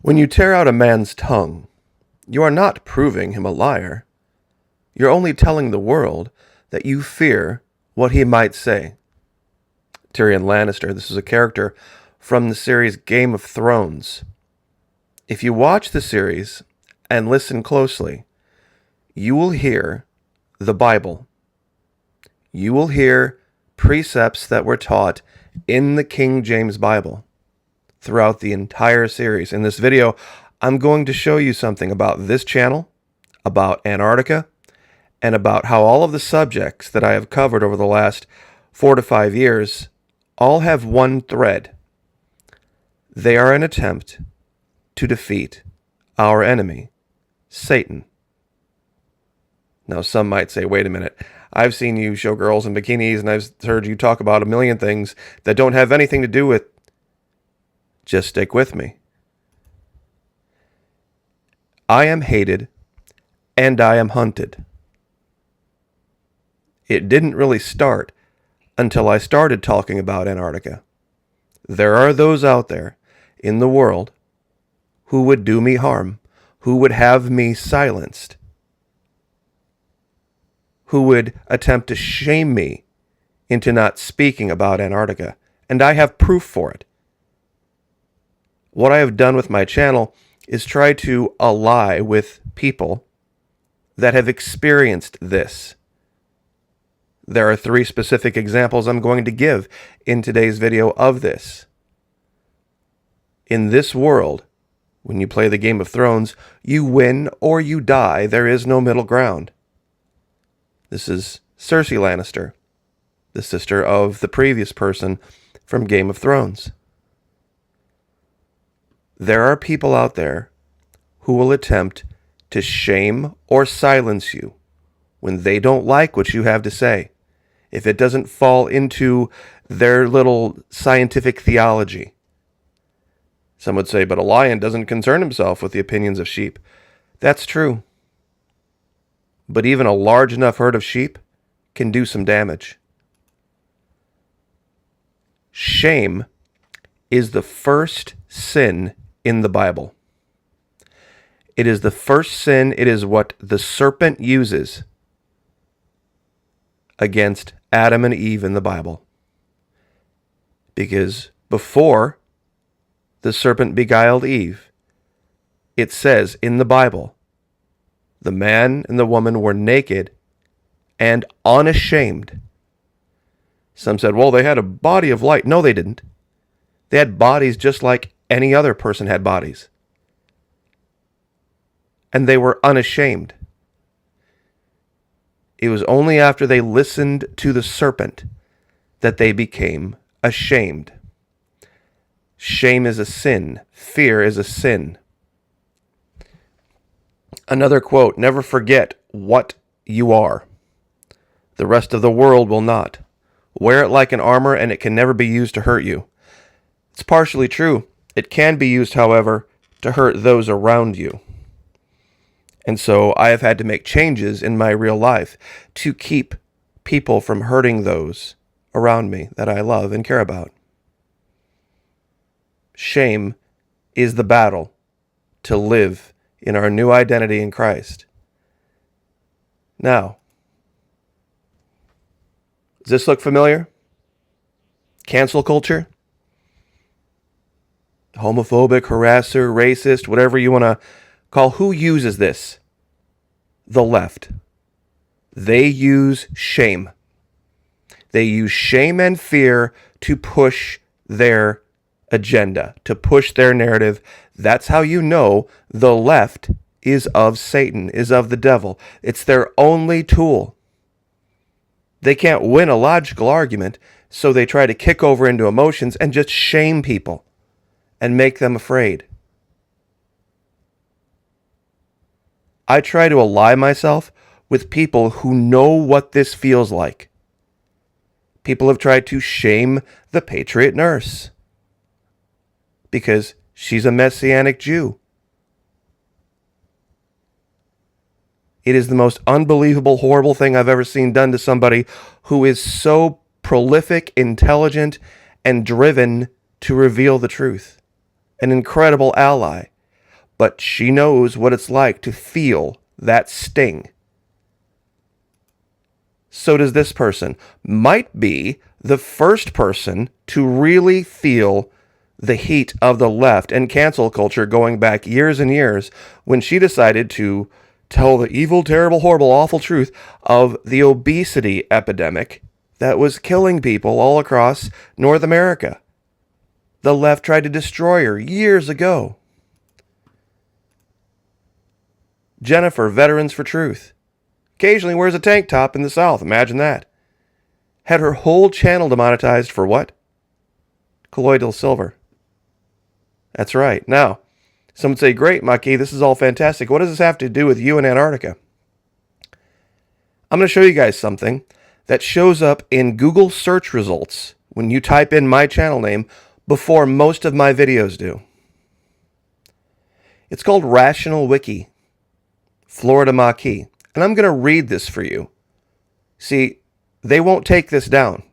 When you tear out a man's tongue, you are not proving him a liar. You're only telling the world that you fear what he might say. Tyrion Lannister, this is a character from the series Game of Thrones. If you watch the series and listen closely, you will hear the Bible. You will hear precepts that were taught in the King James Bible throughout the entire series. In this video, I'm going to show you something about this channel, about Antarctica, and about how all of the subjects that I have covered over the last 4 to 5 years all have one thread. They are an attempt to defeat our enemy, Satan. Now, some might say, wait a minute, I've seen you show girls in bikinis and I've heard you talk about a million things that don't have anything to do with. Just stick with me. I am hated and I am hunted. It didn't really start until I started talking about Antarctica. There are those out there in the world who would do me harm, who would have me silenced, who would attempt to shame me into not speaking about Antarctica, and I have proof for it. What I have done with my channel is try to ally with people that have experienced this. There are 3 specific examples I'm going to give in today's video of this. In this world, when you play the Game of Thrones, you win or you die. There is no middle ground. This is Cersei Lannister, the sister of the previous person from Game of Thrones. There are people out there who will attempt to shame or silence you when they don't like what you have to say, if it doesn't fall into their little scientific theology. Some would say, but a lion doesn't concern himself with the opinions of sheep. That's true. But even a large enough herd of sheep can do some damage. Shame is the first sin in the Bible. It is the first sin. It is what the serpent uses against Adam and Eve in the Bible. Because before the serpent beguiled Eve, it says in the Bible, the man and the woman were naked and unashamed. Some said, well, they had a body of light. No, they didn't. They had bodies just like any other person had bodies. And they were unashamed. It was only after they listened to the serpent that they became ashamed. Shame is a sin. Fear is a sin. Another quote, never forget what you are. The rest of the world will not. Wear it like an armor and it can never be used to hurt you. It's partially true. It can be used, however, to hurt those around you. And so I have had to make changes in my real life to keep people from hurting those around me that I love and care about. Shame is the battle to live in our new identity in Christ. Now, does this look familiar? Cancel culture? Homophobic, harasser, racist, whatever you want to call. Who uses this? The left. They use shame. They use shame and fear to push their agenda, to push their narrative. That's how you know the left is of Satan, is of the devil. It's their only tool. They can't win a logical argument, so they try to kick over into emotions and just shame people and make them afraid. I try to ally myself with people who know what this feels like. People have tried to shame the Patriot nurse because she's a Messianic Jew. It is the most unbelievable, horrible thing I've ever seen done to somebody who is so prolific, intelligent, and driven to reveal the truth. An incredible ally. but she knows what it's like to feel that sting. So does this person. Might be the first person to really feel the heat of the left and cancel culture going back years and years when she decided to tell the evil, terrible, horrible, awful truth of the obesity epidemic that was killing people all across North America. The left tried to destroy her years ago. Jennifer, Veterans for Truth. Occasionally wears a tank top in the South. Imagine that. Had her whole channel demonetized for what? Colloidal silver. That's right. Now, some would say, great, Maki, this is all fantastic. What does this have to do with you and Antarctica? I'm going to show you guys something that shows up in Google search results when you type in my channel name before most of my videos do. It's called Rational Wiki, Florida Maki. And I'm going to read this for you. See, they won't take this down.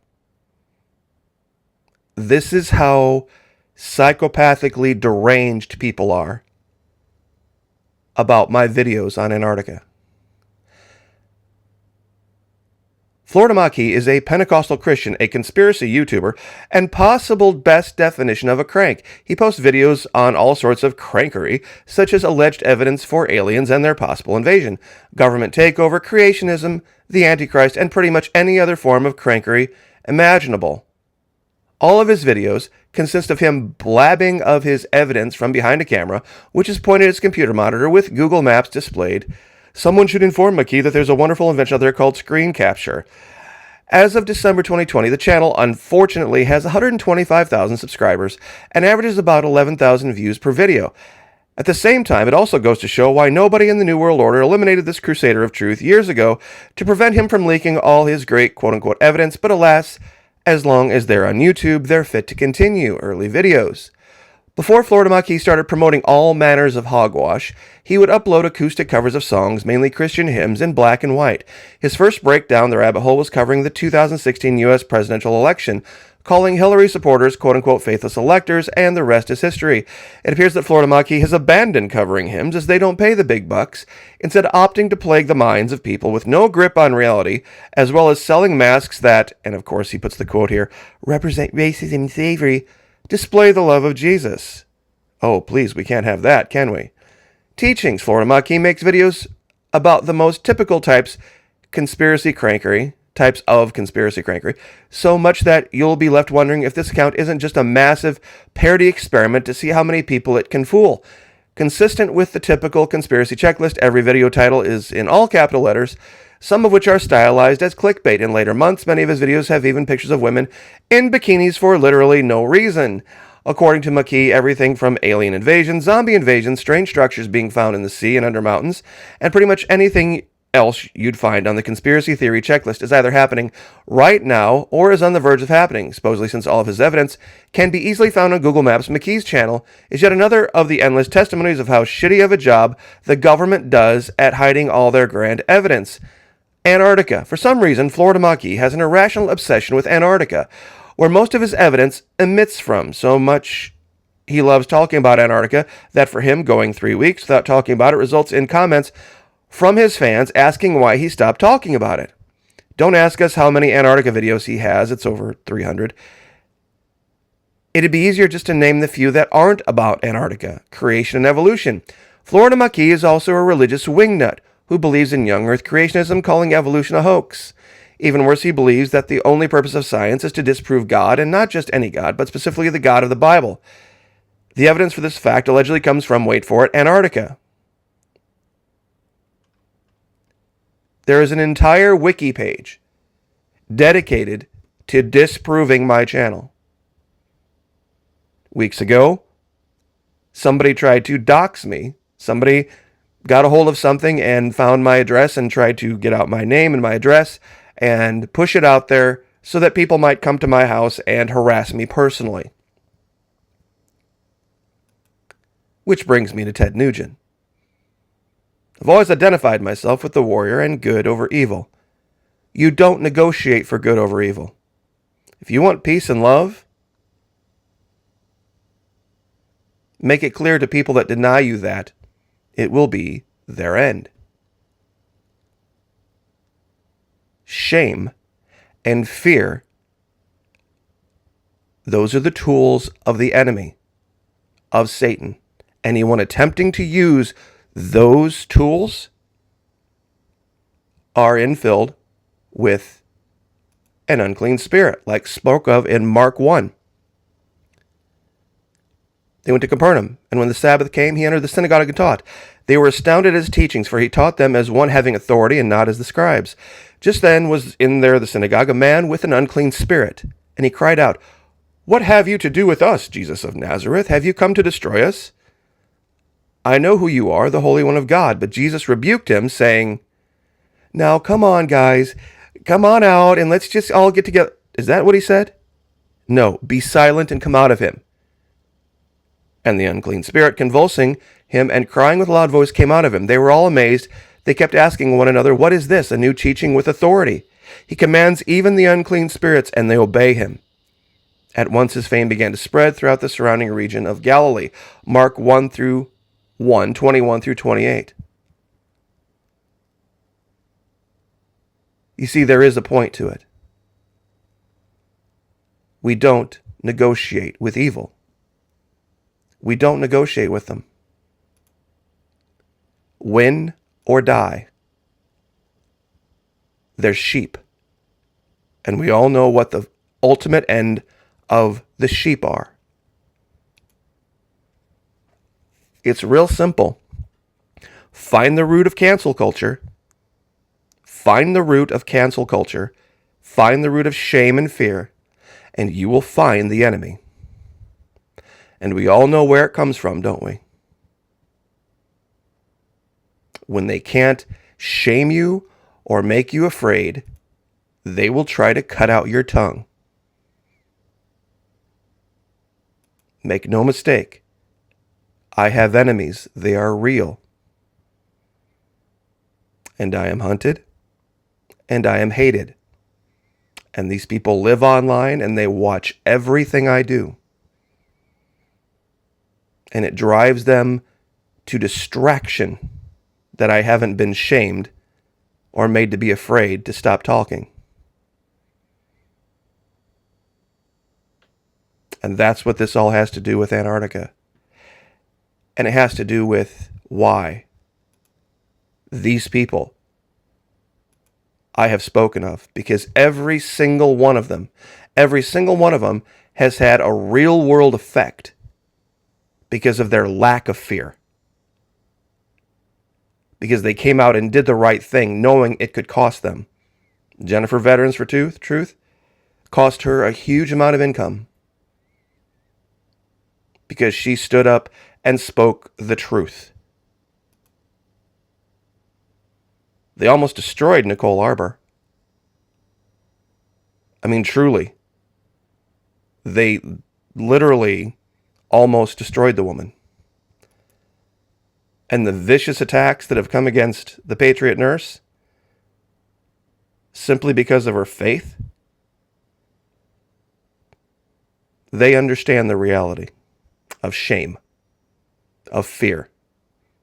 This is how psychopathically deranged people are about my videos on Antarctica. Florida Maki is a Pentecostal Christian, a conspiracy YouTuber, and possible best definition of a crank. He posts videos on all sorts of crankery, such as alleged evidence for aliens and their possible invasion, government takeover, creationism, the Antichrist, and pretty much any other form of crankery imaginable. All of his videos consist of him blabbing of his evidence from behind a camera, which is pointed at his computer monitor with Google Maps displayed. Someone should inform Maki that there's a wonderful invention out there called screen capture. As of December 2020, the channel unfortunately has 125,000 subscribers and averages about 11,000 views per video. At the same time, it also goes to show why nobody in the New World Order eliminated this crusader of truth years ago to prevent him from leaking all his great quote-unquote evidence, but alas, as long as they're on YouTube, they're fit to continue early videos. Before Florida Maki started promoting all manners of hogwash, he would upload acoustic covers of songs, mainly Christian hymns, in black and white. His first break down the rabbit hole was covering the 2016 U.S. presidential election, calling Hillary supporters quote-unquote faithless electors, and the rest is history. It appears that Florida Maki has abandoned covering hymns as they don't pay the big bucks, instead opting to plague the minds of people with no grip on reality, as well as selling masks that, and of course he puts the quote here, represent racism and slavery, display the love of Jesus. Oh, please, we can't have that, can we? Teachings. Florida Maki makes videos about the most typical types of conspiracy crankery, so much that you'll be left wondering if this account isn't just a massive parody experiment to see how many people it can fool. Consistent with the typical conspiracy checklist, every video title is in all capital letters, some of which are stylized as clickbait. In later months, many of his videos have even pictures of women in bikinis for literally no reason. According to Maki, everything from alien invasion, zombie invasion, strange structures being found in the sea and under mountains, and pretty much anything else you'd find on the conspiracy theory checklist is either happening right now or is on the verge of happening. Supposedly, since all of his evidence can be easily found on Google Maps, Maki's channel is yet another of the endless testimonies of how shitty of a job the government does at hiding all their grand evidence. Antarctica. For some reason, Florida Maki has an irrational obsession with Antarctica, where most of his evidence emits from. So much he loves talking about Antarctica that for him, going 3 weeks without talking about it results in comments from his fans asking why he stopped talking about it. Don't ask us how many Antarctica videos he has. It's over 300. It'd be easier just to name the few that aren't about Antarctica, creation and evolution. Florida Maki is also a religious wingnut who believes in young earth creationism, calling evolution a hoax. Even worse, he believes that the only purpose of science is to disprove God, and not just any God, but specifically the God of the Bible. The evidence for this fact allegedly comes from, wait for it, Antarctica. There is an entire wiki page dedicated to disproving my channel. Weeks ago, somebody tried to dox me. Somebody got a hold of something and found my address and tried to get out my name and my address and push it out there so that people might come to my house and harass me personally. Which brings me to Ted Nugent. I've always identified myself with the warrior and good over evil. You don't negotiate for good over evil. If you want peace and love, Make it clear to people that deny you that it will be their end. Shame and fear, those are the tools of the enemy, of Satan. Anyone attempting to use those tools are infilled with an unclean spirit, like spoke of in Mark 1. They went to Capernaum, and when the Sabbath came, he entered the synagogue and taught. They were astounded at his teachings, for he taught them as one having authority and not as the scribes. Just then was in there the synagogue a man with an unclean spirit, and he cried out, "What have you to do with us, Jesus of Nazareth? Have you come to destroy us? I know who you are, the Holy One of God." But Jesus rebuked him, saying, "Now come on, guys. Come on out, and let's just all get together." Is that what he said? No, be silent and come out of him. And the unclean spirit, convulsing him and crying with a loud voice, came out of him. They were all amazed. They kept asking one another, "What is this? A new teaching with authority? He commands even the unclean spirits, and they obey him." At once his fame began to spread throughout the surrounding region of Galilee. Mark 1:1, 21 through 28. You see, there is a point to it. We don't negotiate with evil. We don't negotiate with them. Win or die. They're sheep. And we all know what the ultimate end of the sheep are. It's real simple. Find the root of cancel culture. Find the root of cancel culture. Find the root of shame and fear. And you will find the enemy. And we all know where it comes from, don't we? When they can't shame you or make you afraid, they will try to cut out your tongue. Make no mistake. I have enemies. They are real. And I am hunted. And I am hated. And these people live online and they watch everything I do. And it drives them to distraction that I haven't been shamed or made to be afraid to stop talking. And that's what this all has to do with Antarctica. And it has to do with why these people I have spoken of. Because every single one of them has had a real world effect because of their lack of fear. Because they came out and did the right thing, knowing it could cost them. Jennifer Veterans for Truth cost her a huge amount of income because she stood up and spoke the truth. They almost destroyed Nicole Arbor. I mean, truly. They literally almost destroyed the woman. And the vicious attacks that have come against the Patriot nurse, simply because of her faith, they understand the reality of shame, of fear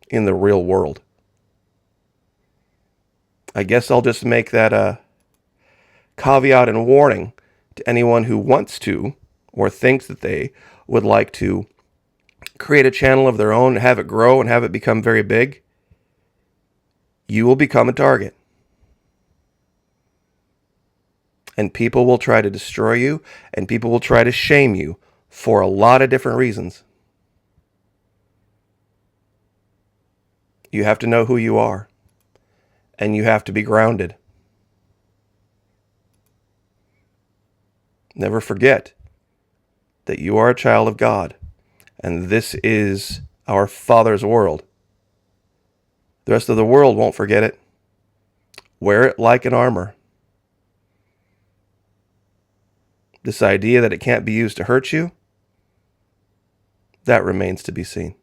in the real world. I guess I'll just make that a caveat and warning to anyone who wants to or thinks that they would like to create a channel of their own, have it grow and have it become very big. You will become a target. And people will try to destroy you, and people will try to shame you for a lot of different reasons. You have to know who you are, and you have to be grounded. Never forget that you are a child of God, and this is our Father's world. The rest of the world won't forget it. Wear it like an armor. This idea that it can't be used to hurt you, that remains to be seen.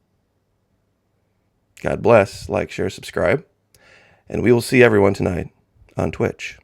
God bless, like, share, subscribe, and we will see everyone tonight on Twitch.